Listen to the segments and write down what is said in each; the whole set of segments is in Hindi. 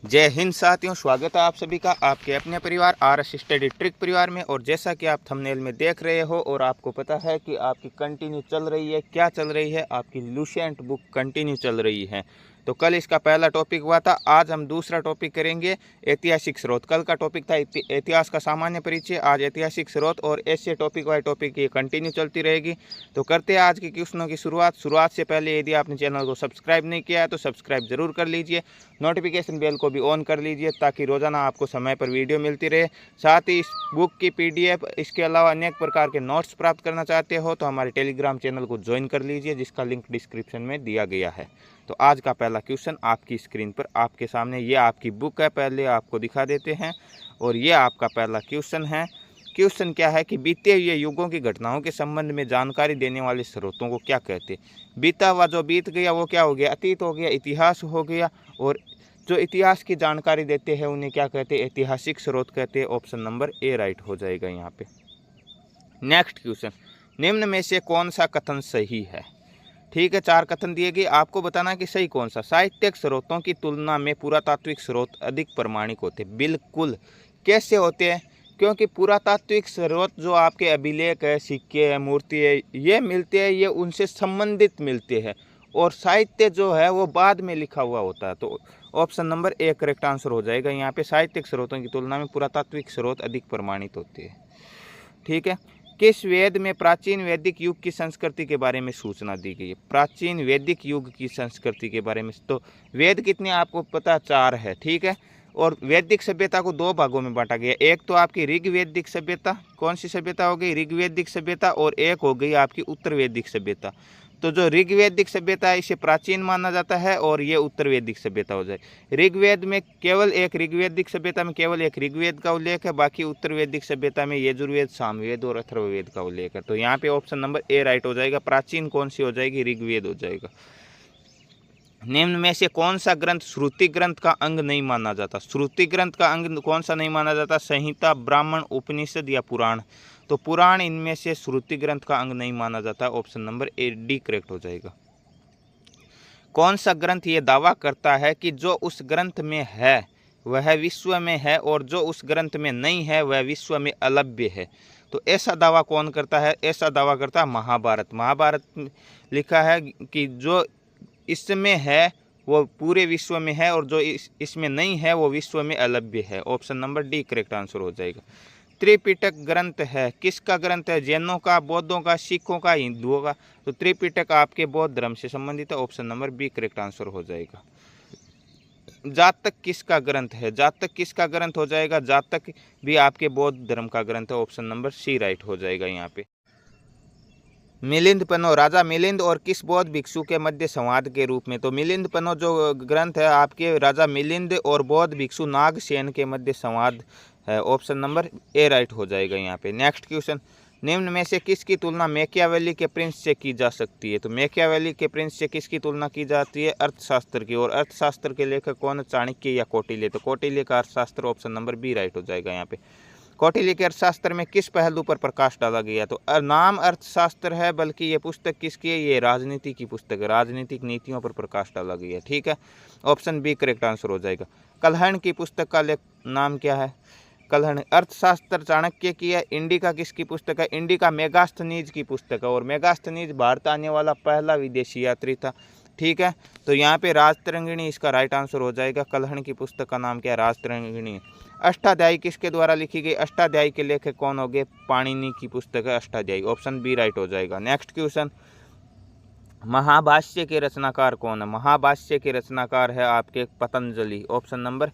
जय हिंद साथियों, स्वागत है आप सभी का आपके अपने परिवार RS स्टडी ट्रिक परिवार में। और जैसा कि आप थंबनेल में देख रहे हो और आपको पता है कि आपकी कंटिन्यू चल रही है, क्या चल रही है, आपकी लुसेंट बुक कंटिन्यू चल रही है। तो कल इसका पहला टॉपिक हुआ था, आज हम दूसरा टॉपिक करेंगे ऐतिहासिक स्रोत। कल का टॉपिक था इतिहास का सामान्य परिचय, आज ऐतिहासिक स्रोत, और ऐसे टॉपिक वाइज टॉपिक ये कंटिन्यू चलती रहेगी। तो करते हैं आज के क्वेश्चनों की शुरुआत से पहले यदि आपने चैनल को सब्सक्राइब नहीं किया है तो सब्सक्राइब जरूर कर लीजिए, नोटिफिकेशन बेल को भी ऑन कर लीजिए ताकि रोज़ाना आपको समय पर वीडियो मिलती रहे। साथ ही इस बुक की PDF, इसके अलावा अनेक प्रकार के नोट्स प्राप्त करना चाहते हो तो हमारे टेलीग्राम चैनल को ज्वाइन कर लीजिए, जिसका लिंक डिस्क्रिप्शन में दिया गया है। तो आज का पहला क्वेश्चन आपकी स्क्रीन पर आपके सामने, ये आपकी बुक है, पहले आपको दिखा देते हैं। और ये आपका पहला क्वेश्चन है। क्वेश्चन क्या है कि बीते हुए युगों की घटनाओं के संबंध में जानकारी देने वाले स्रोतों को क्या कहते हैं। बीता हुआ जो बीत गया वो क्या हो गया, अतीत हो गया, इतिहास हो गया। और जो इतिहास की जानकारी देते हैं उन्हें क्या कहते हैं, ऐतिहासिक स्रोत कहते हैं। ऑप्शन नंबर ए राइट हो जाएगा यहाँ पे। नेक्स्ट क्वेश्चन, निम्न में से कौन सा कथन सही है। ठीक है, 4 कथन दिए गए, आपको बताना कि सही कौन सा। साहित्यिक स्रोतों की तुलना में पुरातात्विक स्रोत अधिक प्रमाणिक होते हैं। बिल्कुल। कैसे होते हैं, क्योंकि पुरातात्विक स्रोत जो आपके अभिलेख है, सिक्के है, मूर्ति है, ये मिलते हैं, ये उनसे संबंधित मिलते हैं। और साहित्य जो है वो बाद में लिखा हुआ होता है। तो option number A correct answer हो जाएगा यहाँ पे। साहित्यिक स्रोतों की तुलना में पुरातात्विक स्रोत अधिक प्रमाणित होते हैं। ठीक है। किस वेद में प्राचीन वैदिक युग की संस्कृति के बारे में सूचना दी गई है। प्राचीन वैदिक युग की संस्कृति के बारे में, तो वेद कितने आपको पता, 4 है। ठीक है। और वैदिक सभ्यता को 2 भागों में बांटा गया। एक तो आपकी ऋग्वैदिक सभ्यता, कौन सी सभ्यता हो गई, ऋग्वैदिक सभ्यता, और एक हो गई आपकी उत्तर वैदिक सभ्यता। तो जो ऋग्वैदिक सभ्यता है इसे प्राचीन माना जाता है और ये उत्तर वैदिक सभ्यता हो जाए। ऋग्वेद में केवल एक, ऋग्वैदिक सभ्यता में केवल एक ऋग्वेद का उल्लेख है, बाकी उत्तर वैदिक सभ्यता में यजुर्वेद, सामवेद और अथर्ववेद का उल्लेख है। तो यहाँ पे ऑप्शन नंबर ए राइट हो जाएगा। प्राचीन कौन सी हो जाएगी, ऋग्वेद हो जाएगा। निम्न में से कौन सा ग्रंथ श्रुति ग्रंथ का अंग नहीं माना जाता। श्रुति ग्रंथ का अंग कौन सा नहीं माना जाता, संहिता, ब्राह्मण, उपनिषद या पुराण। तो पुराण इनमें से श्रुति ग्रंथ का अंग नहीं माना जाता। Option number A D correct हो जाएगा। कौन सा ग्रंथ ये दावा करता है कि जो उस ग्रंथ में है वह विश्व में है और जो उस ग्रंथ में नहीं है वह विश्व में अलभ्य है। तो ऐसा दावा कौन करता है, ऐसा दावा करता है महाभारत। महाभारत में लिखा है कि जो इसमें है वो पूरे विश्व में है और जो इसमें नहीं है वो विश्व में अलभ्य है। Option number D correct answer हो जाएगा। त्रिपिटक ग्रंथ है, किसका ग्रंथ है, जैनों का, बौद्धों का, सिखों का, हिंदुओं का। तो त्रिपिटक आपके बौद्ध धर्म से संबंधित है। Option number B correct answer हो जाएगा। जातक किसका ग्रंथ है, जातक किसका ग्रंथ हो जाएगा, जातक भी आपके बौद्ध धर्म का ग्रंथ है। ऑप्शन नंबर सी राइट हो जाएगा यहाँ पे। मिलिंद पन्नो, राजा मिलिंद और किस बौद्ध भिक्षु के मध्य संवाद के रूप में। तो मिलिंद पन्नो जो ग्रंथ है आपके राजा मिलिंद और बौद्ध भिक्षु नागसेन के मध्य संवाद है। ऑप्शन नंबर ए राइट हो जाएगा यहाँ पे। नेक्स्ट क्वेश्चन, निम्न में से किसकी तुलना मैकियावेली के प्रिंस से की जा सकती है। तो मैकियावेली के प्रिंस से किसकी तुलना की जाती है, अर्थशास्त्र की। और अर्थशास्त्र के लेखक कौन है, चाणक्य या कौटिल्य। तो कौटिल्य का अर्थशास्त्र, ऑप्शन नंबर बी राइट हो जाएगा यहाँ पे। कौटिल्य के अर्थशास्त्र में किस पहलू पर प्रकाश डाला गया। तो नाम अर्थशास्त्र है, बल्कि ये पुस्तक किसकी है, ये राजनीति की पुस्तक है, राजनीतिक नीतियों पर प्रकाश डाला गया। ठीक है, ऑप्शन बी करेक्ट आंसर हो जाएगा। कलहण की पुस्तक का नाम क्या है, कलहण अर्थशास्त्र चाणक्य की है। इंडिका किसकी पुस्तक है, इंडिका मेगास्थनीज की पुस्तक है। और मेगास्थनीज भारत आने वाला पहला विदेशी यात्री था। ठीक है, तो यहाँ पे राजतरंगिणी इसका राइट आंसर हो जाएगा। कलहण की पुस्तक का नाम क्या है, राजतरंगिणी। अष्टाध्यायी किसके द्वारा लिखी गई, अष्टाध्यायी के लेखक कौन हो गए, पाणिनि की पुस्तक है अष्टाध्यायी। ऑप्शन बी राइट हो जाएगा। नेक्स्ट क्वेश्चन, महाभाष्य के रचनाकार कौन है। महाभाष्य के रचनाकार है आपके Patanjali. Option number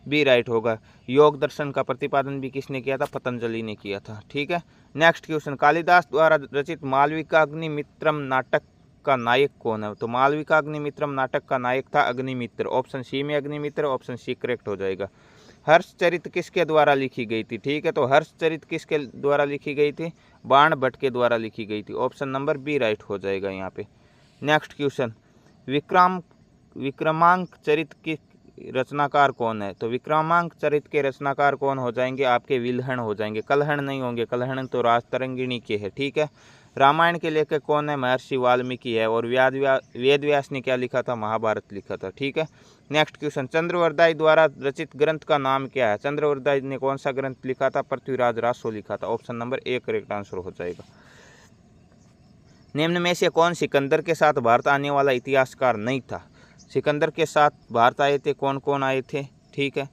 B right होगा। योग दर्शन का प्रतिपादन भी किसने किया था, पतंजलि ने किया था। ठीक है, नेक्स्ट क्वेश्चन, कालिदास द्वारा रचित मालविकाग्निमित्रम नाटक का नायक कौन है। तो मालविकाग्निमित्रम नाटक का नायक था अग्निमित्र। ऑप्शन सी में अग्निमित्र, ऑप्शन सी करेक्ट हो जाएगा। हर्षचरित किसके द्वारा लिखी गई थी। ठीक है, तो हर्षचरित किसके द्वारा लिखी गई थी, बाण भट्ट के द्वारा लिखी गई थी। ऑप्शन नंबर बी राइट हो जाएगा यहाँ पे। नेक्स्ट क्वेश्चन, विक्रमांक चरित की रचनाकार कौन है। तो विक्रमांक चरित के रचनाकार कौन हो जाएंगे, आपके विल्हण हो जाएंगे, कलहण नहीं होंगे। कलहण तो राजतरंगिणी के है। ठीक है, रामायण के लेखक कौन है? महर्षि वाल्मीकि है। और वेद व्यास ने क्या लिखा था? महाभारत लिखा था। ठीक है। नेक्स्ट क्वेश्चन, चंद्रवरदाई द्वारा रचित ग्रंथ का नाम क्या है? चंद्रवरदाई ने कौन सा ग्रंथ लिखा था? पृथ्वीराज रासो लिखा था। Option number A correct answer हो जाएगा। निम्न में से कौन सिकंदर के साथ भारत आने वाला इतिहासकार नहीं था? सिकंदर के साथ भारत आए थे कौन कौन आए थे? ठीक है,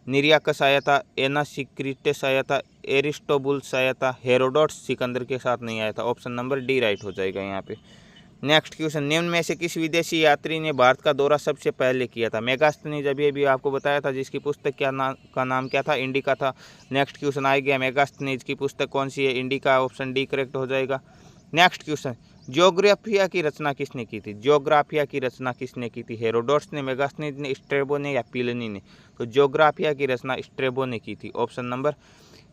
निरियाकस आया था, एनासिक्रिटस आया था, एरिस्टोबुलस आया था, हेरोडोटस सिकंदर के साथ नहीं आया था। ऑप्शन नंबर डी राइट हो जाएगा यहाँ पे। नेक्स्ट क्वेश्चन, निम्न में से किस विदेशी यात्री ने भारत का दौरा सबसे पहले किया था? मेगास्थनीज अभी आपको बताया था, जिसकी पुस्तक का नाम क्या था? इंडिका था। नेक्स्ट क्वेश्चन आ गया, मेगास्थनीज की पुस्तक कौन सी है? इंडिका। ऑप्शन डी करेक्ट हो जाएगा। नेक्स्ट क्वेश्चन, ज्योग्राफिया की रचना किसने की थी? ज्योग्राफिया की रचना किसने की थी? हेरोडोटस ने, मेगास्थनीज ने, स्ट्रेबो ने या प्लिनी ने? तो ज्योग्राफिया की रचना स्ट्रेबो ने की थी। ऑप्शन नंबर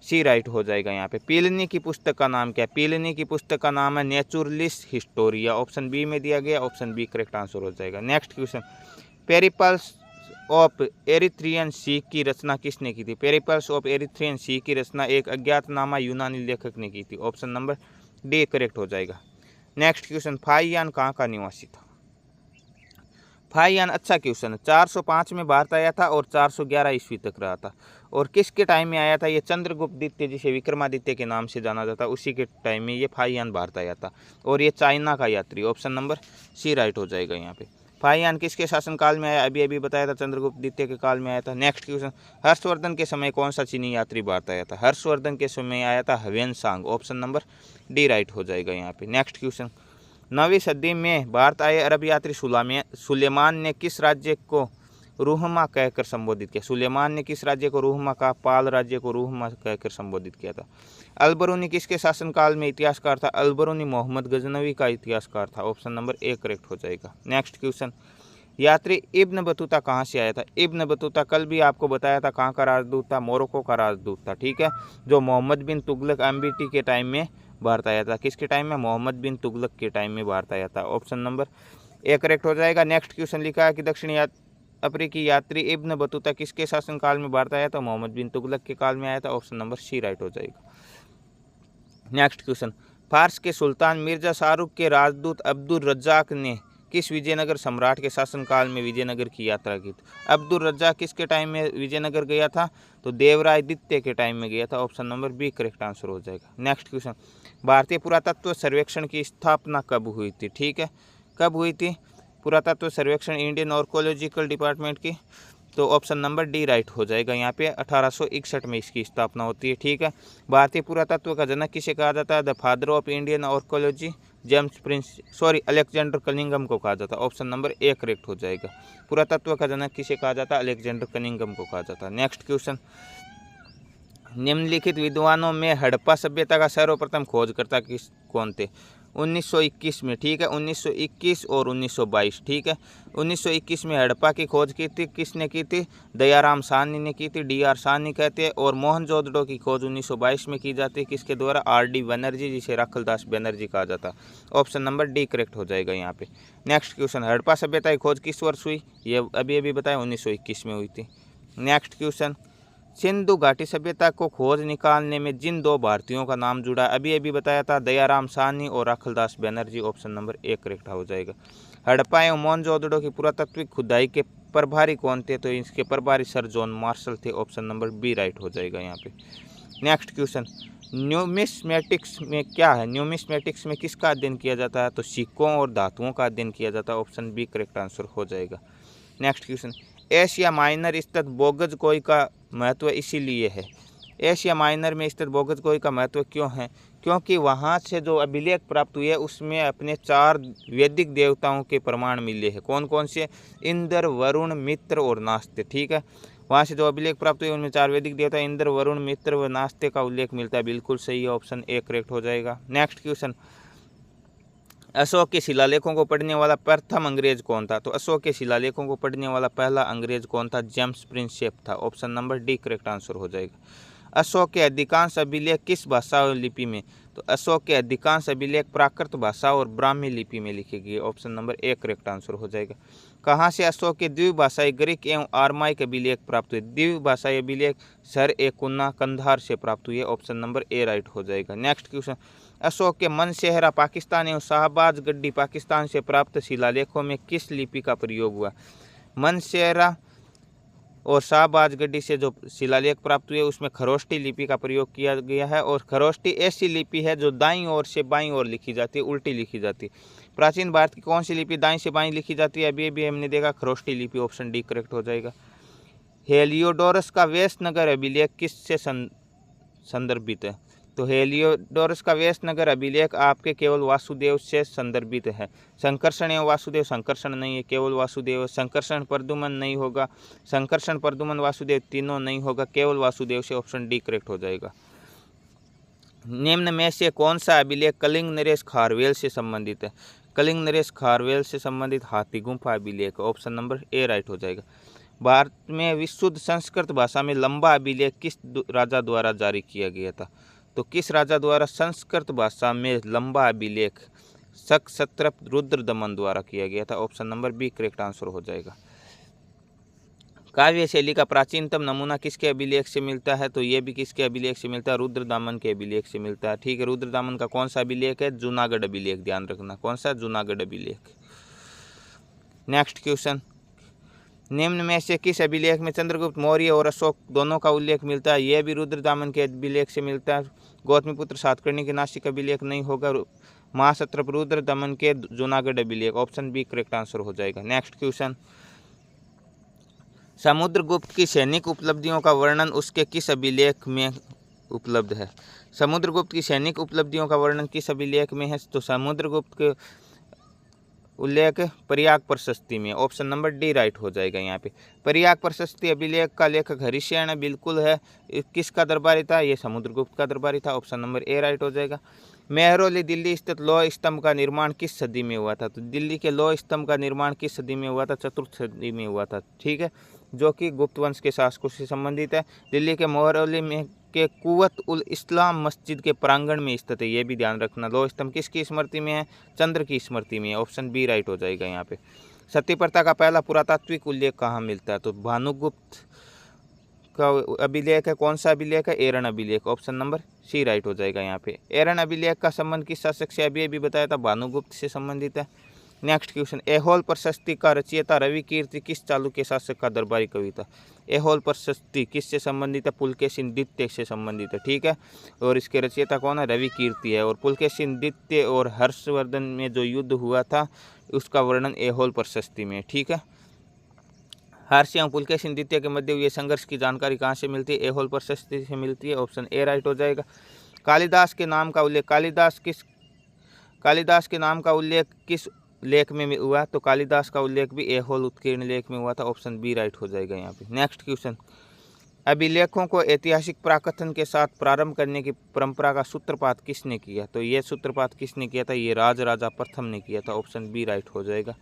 सी राइट हो जाएगा यहाँ पे। प्लिनी की पुस्तक का नाम क्या है? प्लिनी की पुस्तक का नाम है नेचुरलिस हिस्टोरिया। ऑप्शन बी में दिया गया। ऑप्शन बी करेक्ट आंसर हो जाएगा। Next question, Periplus of Erythraean Sea की रचना किसने की थी? पेरिपल्स ऑफ एरिथ्रियन सी की रचना एक अज्ञातनामा यूनानी लेखक ने की थी। ऑप्शन नंबर डी करेक्ट हो जाएगा। नेक्स्ट क्वेश्चन, फाहियान कहाँ का निवासी था? फाहियान अच्छा क्वेश्चन है। 405 में भारत आया था और 411 ईस्वी तक रहा था। और किसके टाइम में आया था? ये चंद्रगुप्त द्वितीय, जिसे विक्रमादित्य के नाम से जाना जाता है, उसी के टाइम में ये फाहियान भारत आया था। और ये चाइना का यात्री। ऑप्शन नंबर सी राइट हो जाएगा यहाँ पे। फाहियान किसके शासनकाल में आया? अभी बताया था, चंद्रगुप्त द्वितीय के काल में आया था। नेक्स्ट क्वेश्चन, हर्षवर्धन के समय कौन सा चीनी यात्री भारत आया था? हर्षवर्धन के समय आया था Hiuen Tsang. Option number D right हो जाएगा यहाँ पे। नेक्स्ट क्वेश्चन, 9वीं सदी में भारत आए अरब यात्री सुलेमान ने किस राज्य को रूहमा कहकर संबोधित किया? सुलेमान ने किस राज्य को रूहमा कहा? पाल राज्य को रूहमा कहकर संबोधित किया था। अलबरूनी किसके शासनकाल में इतिहासकार था? अलबरूनी मोहम्मद गजनवी का इतिहासकार था। ऑप्शन नंबर ए करेक्ट हो जाएगा। नेक्स्ट क्वेश्चन, यात्री इब्न बतूता कहाँ से आया था? इब्न बतूता कल भी आपको बताया था कहाँ का राजदूत था? मोरक्को का राजदूत था। ठीक है, जो मोहम्मद बिन तुगलक एमबीटी के टाइम में भारत आया था। किसके टाइम में? मोहम्मद बिन तुगलक के टाइम में भारत आया था। ऑप्शन नंबर ए करेक्ट हो जाएगा। नेक्स्ट क्वेश्चन लिखा है कि दक्षिणी अफ्रीकी यात्री इब्न बतूता किसके शासनकाल में भारत आया था? मोहम्मद बिन तुगलक के काल में आया था। ऑप्शन नंबर सी राइट हो जाएगा। नेक्स्ट क्वेश्चन, फारस के सुल्तान मिर्जा शाहरुख के राजदूत अब्दुल रज्जाक ने किस विजयनगर सम्राट के शासनकाल में विजयनगर की यात्रा की? अब्दुल रज्जाक किसके टाइम में विजयनगर गया था? तो देवराय द्वितीय के टाइम में गया था। Option number B correct answer हो जाएगा। नेक्स्ट क्वेश्चन, भारतीय पुरातत्व सर्वेक्षण की स्थापना कब हुई थी? ठीक है, कब हुई थी पुरातत्व सर्वेक्षण इंडियन आर्कोलॉजिकल डिपार्टमेंट की? तो ऑप्शन नंबर डी राइट हो जाएगा यहाँ पे। 1861 में इसकी स्थापना होती है। ठीक है, भारतीय पुरातत्व का जनक किसे कहा जाता है? The father of Indian archaeology Alexander Cunningham को कहा जाता है। ऑप्शन नंबर ए करेक्ट हो जाएगा। पुरातत्व का जनक किसे कहा जाता है? अलेक्जेंडर कनिंघम को कहा जाता है। नेक्स्ट क्वेश्चन, निम्नलिखित विद्वानों में हड़प्पा सभ्यता का सर्वप्रथम खोजकर्ता कौन थे? 1921 में। ठीक है, 1921 और 1922। ठीक है, 1921 में हड़प्पा की खोज की थी। किसने की थी? दयाराम साहनी ने की थी। DR साहनी कहते हैं। और मोहनजोदड़ो की खोज 1922 में की जाती है। किसके द्वारा? RD बनर्जी, जिसे राखलदास बनर्जी कहा जाता है। ऑप्शन नंबर डी करेक्ट हो जाएगा यहाँ पे। नेक्स्ट क्वेश्चन, हड़प्पा सभ्यता की खोज किस वर्ष हुई? ये अभी बताया 1921 में हुई थी। नेक्स्ट क्वेश्चन, सिंधु घाटी सभ्यता को खोज निकालने में जिन दो भारतीयों का नाम जुड़ा, अभी बताया था, दयाराम साहनी और Rakhaldas Banerjee. Option number A correct हो जाएगा। हड़प्पा एवं मोहनजोदड़ो की पुरातात्विक खुदाई के प्रभारी कौन थे? तो इसके प्रभारी सर जॉन मार्शल थे। ऑप्शन नंबर बी राइट हो जाएगा यहाँ पे। नेक्स्ट क्वेश्चन, न्यूमिस्मेटिक्स में क्या है? न्यूमिस्मेटिक्स में किसका अध्ययन किया जाता है? तो सिक्कों और धातुओं का अध्ययन किया जाता है। ऑप्शन बी करेक्ट आंसर हो जाएगा। नेक्स्ट क्वेश्चन, एशिया माइनर स्थित बोगजकोई का महत्व इसीलिए है। एशिया माइनर में स्थित बोगजकोई का महत्व क्यों है? क्योंकि वहाँ से जो अभिलेख प्राप्त हुए उसमें अपने 4 वैदिक देवताओं के प्रमाण मिले हैं। कौन कौन से? इंद्र, वरुण, मित्र और नास्ते। ठीक है, वहाँ से जो अभिलेख प्राप्त हुए उनमें 4 वैदिक देवता इंद्र, वरुण, मित्र व नास्ते का उल्लेख मिलता है। बिल्कुल सही है, ऑप्शन ए करेक्ट हो जाएगा। नेक्स्ट क्वेश्चन, अशोक के शिलालेखों को पढ़ने वाला प्रथम अंग्रेज कौन था? तो अशोक के शिलालेखों को पढ़ने वाला पहला अंग्रेज कौन था? जेम्स प्रिंसेप था। Option number D correct answer हो जाएगा। अशोक के अधिकांश अभिलेख किस भाषा और लिपि में? तो अशोक के अधिकांश अभिलेख प्राकृत भाषा और ब्राह्मी लिपि में लिखे गए। Option number A correct answer हो जाएगा। कहाँ से अशोक के द्विभाषाई ग्रीक एवं आर्माइक अभिलेख प्राप्त हुए? द्विभाषाई अभिलेख सर ए कुन्ना कंधार से प्राप्त हुए। ऑप्शन नंबर ए राइट हो जाएगा। नेक्स्ट क्वेश्चन, अशोक के मनसेहरा पाकिस्तान एवं शाहबाज गड्डी पाकिस्तान से प्राप्त शिलालेखों में किस लिपि का प्रयोग हुआ? मनसेहरा और शाहबाज गड्डी से जो शिलालेख प्राप्त हुए उसमें खरोष्टी लिपि का प्रयोग किया गया है। और खरोष्टी ऐसी लिपि है जो दाईं ओर से बाईं ओर लिखी जाती है, उल्टी लिखी जाती है। प्राचीन भारत की कौन सी लिपि दाईं से बाईं लिखी जाती है? अभी भी हमने देखा, खरोष्टी लिपि। ऑप्शन डी करेक्ट हो जाएगा। हेलियोडोरस का वेशनगर अभिलेख किससे संदर्भित है? तो हेलियोडोरस का वेशनगर अभिलेख आपके केवल वासुदेव से संदर्भित है। संकर्षण एवं वासुदेव, संकर्षण नहीं है, केवल वासुदेव। संकर्षण प्रद्युमन नहीं होगा, संकर्षण प्रद्युमन वासुदेव तीनों नहीं होगा, केवल वासुदेव से। ऑप्शन डी करेक्ट हो जाएगा। निम्न में से कौन सा अभिलेख कलिंग नरेश खारवेल से संबंधित है? कलिंग नरेश खारवेल से संबंधित हाथी गुम्फा अभिलेख। ऑप्शन नंबर ए राइट हो जाएगा। भारत में विशुद्ध संस्कृत भाषा में लंबा अभिलेख किस राजा द्वारा जारी किया गया था? तो किस राजा द्वारा संस्कृत भाषा में लंबा अभिलेख? सक्सत्रप रुद्रदमन द्वारा किया गया था। Option number B correct answer हो जाएगा। काव्य शैली का प्राचीनतम नमूना किसके अभिलेख से मिलता है? तो ये भी किसके अभिलेख से मिलता है? रुद्रदामन के अभिलेख से मिलता है। ठीक है, रुद्रदामन का कौन सा अभिलेख है? जूनागढ़ अभिलेख। ध्यान रखना, कौन सा? जूनागढ़ अभिलेख। नेक्स्ट क्वेश्चन, निम्न में से किस अभिलेख में चंद्रगुप्त मौर्य और अशोक दोनों का उल्लेख मिलता है? यह भी रुद्रदामन के अभिलेख से मिलता है। गौतमीपुत्र सातकर्णी के नासिक अभिलेख नहीं होगा, महासत्रप रुद्रदमन के जूनागढ़ अभिलेख। ऑप्शन बी करेक्ट आंसर हो जाएगा। नेक्स्ट क्वेश्चन, समुद्रगुप्त की सैनिक उपलब्धियों का वर्णन उसके किस अभिलेख में उपलब्ध है? समुद्रगुप्त की सैनिक उपलब्धियों का वर्णन किस अभिलेख में है? तो समुद्रगुप्त के उल्लेख प्रयाग प्रशस्ति में। ऑप्शन नंबर डी राइट हो जाएगा यहाँ पे। प्रयाग प्रशस्ति अभिलेख का लेखक हरिसेन बिल्कुल है। किसका दरबारी था? ये समुद्रगुप्त का दरबारी था। ऑप्शन नंबर ए राइट हो जाएगा। मेहरौली दिल्ली स्थित लौह स्तंभ का निर्माण किस सदी में हुआ था? तो दिल्ली के लौह स्तंभ का निर्माण किस सदी में हुआ था? चतुर्थ सदी में हुआ था। ठीक है, जो कि गुप्त वंश के शासकों से संबंधित है। दिल्ली के मेहरौली में के कुवत उल इस्लाम मस्जिद के प्रांगण में स्थित है। ये भी ध्यान रखना। लौह स्तंभ किसकी स्मृति में है? चंद्र की स्मृति में है। ऑप्शन बी राइट हो जाएगा यहाँ पे। सती प्रथा का पहला पुरातात्विक उल्लेख कहाँ मिलता है? तो भानुगुप्त का अभिलेख है। कौन सा अभिलेख है? एरन अभिलेख। ऑप्शन नंबर सी राइट हो जाएगा यहाँ पे। एरन अभिलेख का संबंध किस शासक से? अभी बताया था, भानुगुप्त से संबंधित है। नेक्स्ट क्वेश्चन, एहोल प्रशस्ति का रचयिता रवि कीर्ति किस चालुक्य शासक का दरबारी कवि था? एहोल प्रशस्ति किससे संबंधित है? पुलकेशिन द्वितीय से संबंधित है। ठीक है, और इसके रचयिता कौन है? रवि कीर्ति है। और पुलकेशिन द्वितीय और हर्षवर्धन में जो युद्ध हुआ था उसका वर्णन एहोल प्रशस्ति में। ठीक है, हर्ष एवं पुलकेशिन द्वितीय के मध्य हुए संघर्ष की जानकारी कहाँ से मिलती है? एहोल प्रशस्ति से मिलती है। ऑप्शन ए राइट हो जाएगा। कालिदास के नाम का उल्लेख कालिदास के नाम का उल्लेख किस लेख में हुआ? तो कालिदास का उल्लेख भी एहोल उत्कीर्ण लेख में हुआ था। ऑप्शन बी राइट हो जाएगा यहाँ पे। नेक्स्ट क्वेश्चन, अभिलेखों को ऐतिहासिक प्राकथन के साथ प्रारंभ करने की परंपरा का सूत्रपात किसने किया? तो ये सूत्रपात किसने किया था? ये राजा प्रथम ने किया था। ऑप्शन बी राइट हो जाएगा।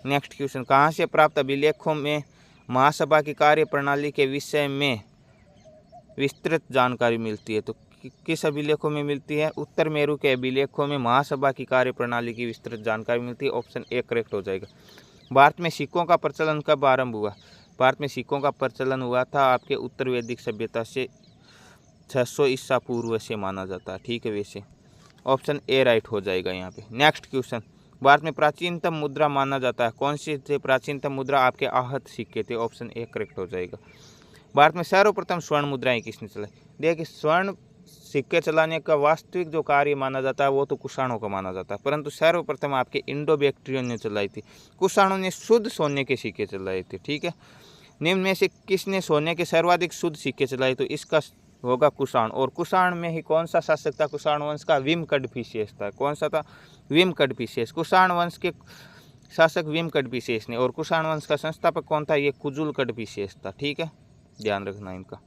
नेक्स्ट क्वेश्चन, कहाँ से प्राप्त अभिलेखों में महासभा की कार्य प्रणाली के विषय में विस्तृत जानकारी मिलती है? तो किस अभिलेखों में मिलती है? उत्तर मेरू के अभिलेखों में महासभा की कार्य प्रणाली की विस्तृत जानकारी मिलती है। ऑप्शन ए करेक्ट हो जाएगा। भारत में सिक्कों का प्रचलन कब आरंभ हुआ? भारत में सिक्कों का प्रचलन हुआ था आपके उत्तर वैदिक सभ्यता से 600 ईसा पूर्व से माना जाता है। ठीक है, वैसे ऑप्शन ए राइट हो जाएगा यहाँ पे। नेक्स्ट क्वेश्चन, भारत में प्राचीनतम मुद्रा माना जाता है कौन सी थे? प्राचीनतम मुद्रा आपके आहत सिक्के थे। ऑप्शन ए करेक्ट हो जाएगा। भारत में सर्वप्रथम स्वर्ण मुद्राएं किसने चलाई? देखिए, स्वर्ण सिक्के चलाने का वास्तविक जो कार्य माना जाता है वो तो कुषाणों का माना जाता है, परंतु सर्वप्रथम आपके इंडो बैक्ट्रियन ने चलाई थी। कुषाणों ने शुद्ध सोने के सिक्के चलाए थे। ठीक है, निम्न में से किसने सोने के सर्वाधिक शुद्ध सिक्के चलाए? तो इसका होगा कुषाण। और कुषाण में ही कौन सा शासक था? कुषाण वंश का विमकडपिशेष था। कौन सा था? विमकडपिशेष। कुषाण वंश के शासक विमकडपिशेष ने। और कुषाण वंश का संस्थापक कौन था? ये कुजुलकडपिशेष था। ठीक है, ध्यान रखना इनका।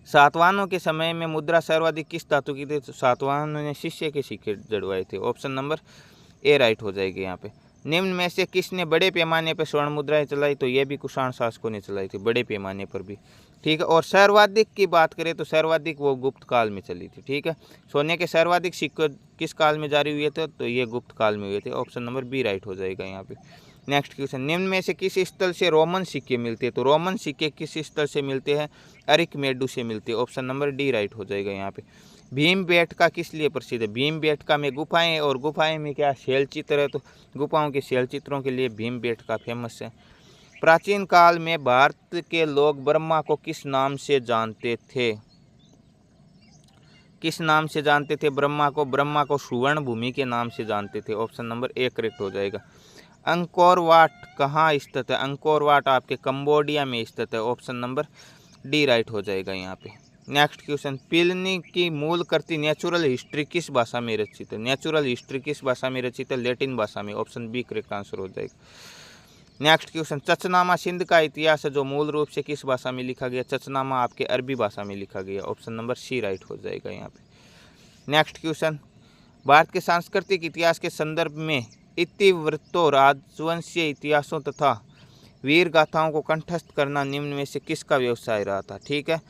सातवाहनों के समय में मुद्रा सर्वाधिक किस धातु की थी? तो सातवाहनों ने शिष्य के सिक्के जड़वाए थे। ऑप्शन नंबर ए राइट हो जाएगी यहाँ पे। निम्न में से किसने बड़े पैमाने पर स्वर्ण मुद्राएं चलाई? तो ये भी कुषाण शासकों ने चलाई थी, बड़े पैमाने पर भी। ठीक है, और सर्वाधिक की बात करें तो सर्वाधिक वो गुप्त काल में चली थी। ठीक है, सोने के सर्वाधिक सिक्के किस काल में जारी हुए थे? तो ये गुप्त काल में हुए थे। ऑप्शन नंबर बी राइट हो जाएगा यहाँ पे। नेक्स्ट क्वेश्चन, निम्न में से किस स्थल से रोमन सिक्के मिलते हैं? तो रोमन सिक्के किस स्थल से मिलते हैं? अरिकमेडु से मिलते हैं। ऑप्शन नंबर डी राइट हो जाएगा यहाँ पे। भीमबेटका किस लिए प्रसिद्ध है? भीमबेटका में गुफाएं, और गुफाएं में क्या शैल चित्र है, तो गुफाओं के शैल चित्रों के लिए भीमबेटका फेमस है। प्राचीन काल में भारत के लोग ब्रह्मा को किस नाम से जानते थे? किस नाम से जानते थे ब्रह्मा को? ब्रह्मा को सुवर्ण भूमि के नाम से जानते थे। ऑप्शन नंबर ए करेक्ट हो जाएगा। अंकोर वाट कहाँ स्थित है? अंकोर वाट आपके कंबोडिया में स्थित है। ऑप्शन नंबर डी राइट हो जाएगा यहाँ पे। नेक्स्ट क्वेश्चन, प्लिनी की मूल कृति नेचुरल हिस्ट्री किस भाषा में रचित है? नेचुरल हिस्ट्री किस भाषा में रचित है? लैटिन भाषा में। ऑप्शन बी करेक्ट आंसर हो जाएगा। नेक्स्ट क्वेश्चन, चचनामा सिंध का इतिहास है जो मूल रूप से किस भाषा में लिखा गया? चचनामा आपके अरबी भाषा में लिखा गया। ऑप्शन नंबर सी राइट हो जाएगा यहाँ पे। नेक्स्ट क्वेश्चन, भारत के सांस्कृतिक इतिहास के संदर्भ में इतिवृत्तों, राजवंशीय इतिहासों तथा वीर गाथाओं को कंठस्थ करना निम्न में से किसका व्यवसाय रहा था? ठीक है,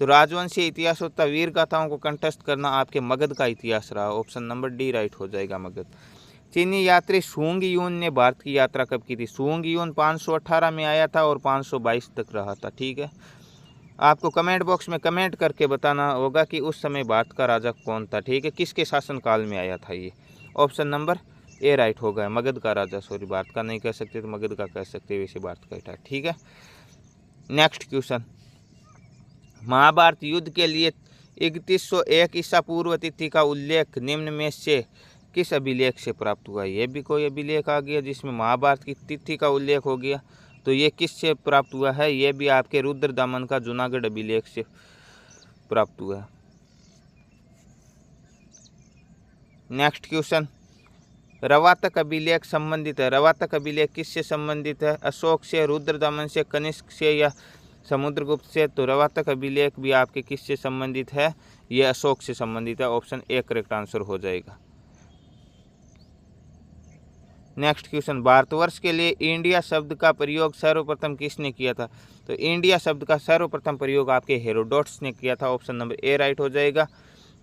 तो राजवंशीय इतिहासों तथा वीर गाथाओं को कंठस्थ करना आपके मगध का इतिहास रहा। ऑप्शन नंबर डी राइट हो जाएगा, मगध। चीनी यात्री सुंग यून ने भारत की यात्रा कब की थी? सुंग यून 518 में आया था और 522 तक रहा था। ठीक है, आपको कमेंट बॉक्स में कमेंट करके बताना होगा कि उस समय भारत का राजा कौन था। ठीक है, किसके शासनकाल में आया था ये? ऑप्शन नंबर ए राइट होगा, मगध का राजा। सॉरी, भारत का नहीं कह सकते तो मगध का कह सकते, वैसे भारत का ही था। ठीक है, नेक्स्ट क्वेश्चन, महाभारत युद्ध के लिए 3101 ईसा पूर्व तिथि का उल्लेख निम्न में से किस अभिलेख से प्राप्त हुआ? ये भी कोई अभिलेख आ गया जिसमें महाभारत की तिथि का उल्लेख हो गया, तो ये किस से प्राप्त हुआ है? ये भी आपके रुद्रदामन का जूनागढ़ अभिलेख से प्राप्त हुआ है। नेक्स्ट क्वेश्चन, रवातक अभिलेख संबंधित है। रवातक अभिलेख किससे संबंधित है? अशोक से, रुद्रदामन से, कनिष्क से या समुद्रगुप्त से? तो रवातक अभिलेख भी आपके किससे संबंधित है? ये अशोक से संबंधित है। ऑप्शन ए करेक्ट आंसर हो जाएगा। नेक्स्ट क्वेश्चन, भारतवर्ष के लिए इंडिया शब्द का प्रयोग सर्वप्रथम किसने किया था? तो इंडिया शब्द का सर्वप्रथम प्रयोग आपके हेरोडोटस ने किया था। ऑप्शन नंबर ए राइट हो जाएगा।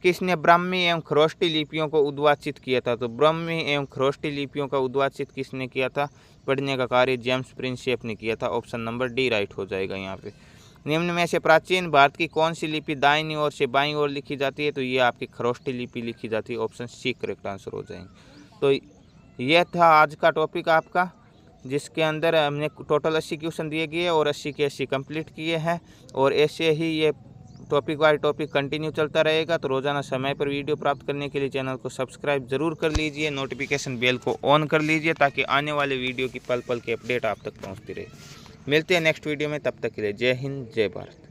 किसने ब्राह्मी एवं खरोष्टी लिपियों को उद्वाचित किया था? तो ब्राह्मी एवं खरोष्टी लिपियों का उद्वाचित किसने किया था? पढ़ने का कार्य जेम्स प्रिंसेप ने किया था। ऑप्शन नंबर डी राइट हो जाएगा यहाँ पे। निम्न में से प्राचीन भारत की कौन सी लिपि दाहिनी ओर से बाईं ओर लिखी जाती है? तो ये आपकी खरोष्टी लिपि लिखी जाती है। ऑप्शन सी करेक्ट आंसर हो जाएंगे। तो यह था आज का टॉपिक आपका, जिसके अंदर हमने टोटल 80 क्वेश्चन दिए गए और 80 के 80 कंप्लीट किए हैं, और ऐसे ही ये टॉपिक बाय टॉपिक कंटिन्यू चलता रहेगा। तो रोजाना समय पर वीडियो प्राप्त करने के लिए चैनल को सब्सक्राइब जरूर कर लीजिए, नोटिफिकेशन बेल को ऑन कर लीजिए ताकि आने वाले वीडियो की पल पल की अपडेट आप तक पहुंचती रहे। मिलते हैं नेक्स्ट वीडियो में, तब तक के लिए जय हिंद जय भारत।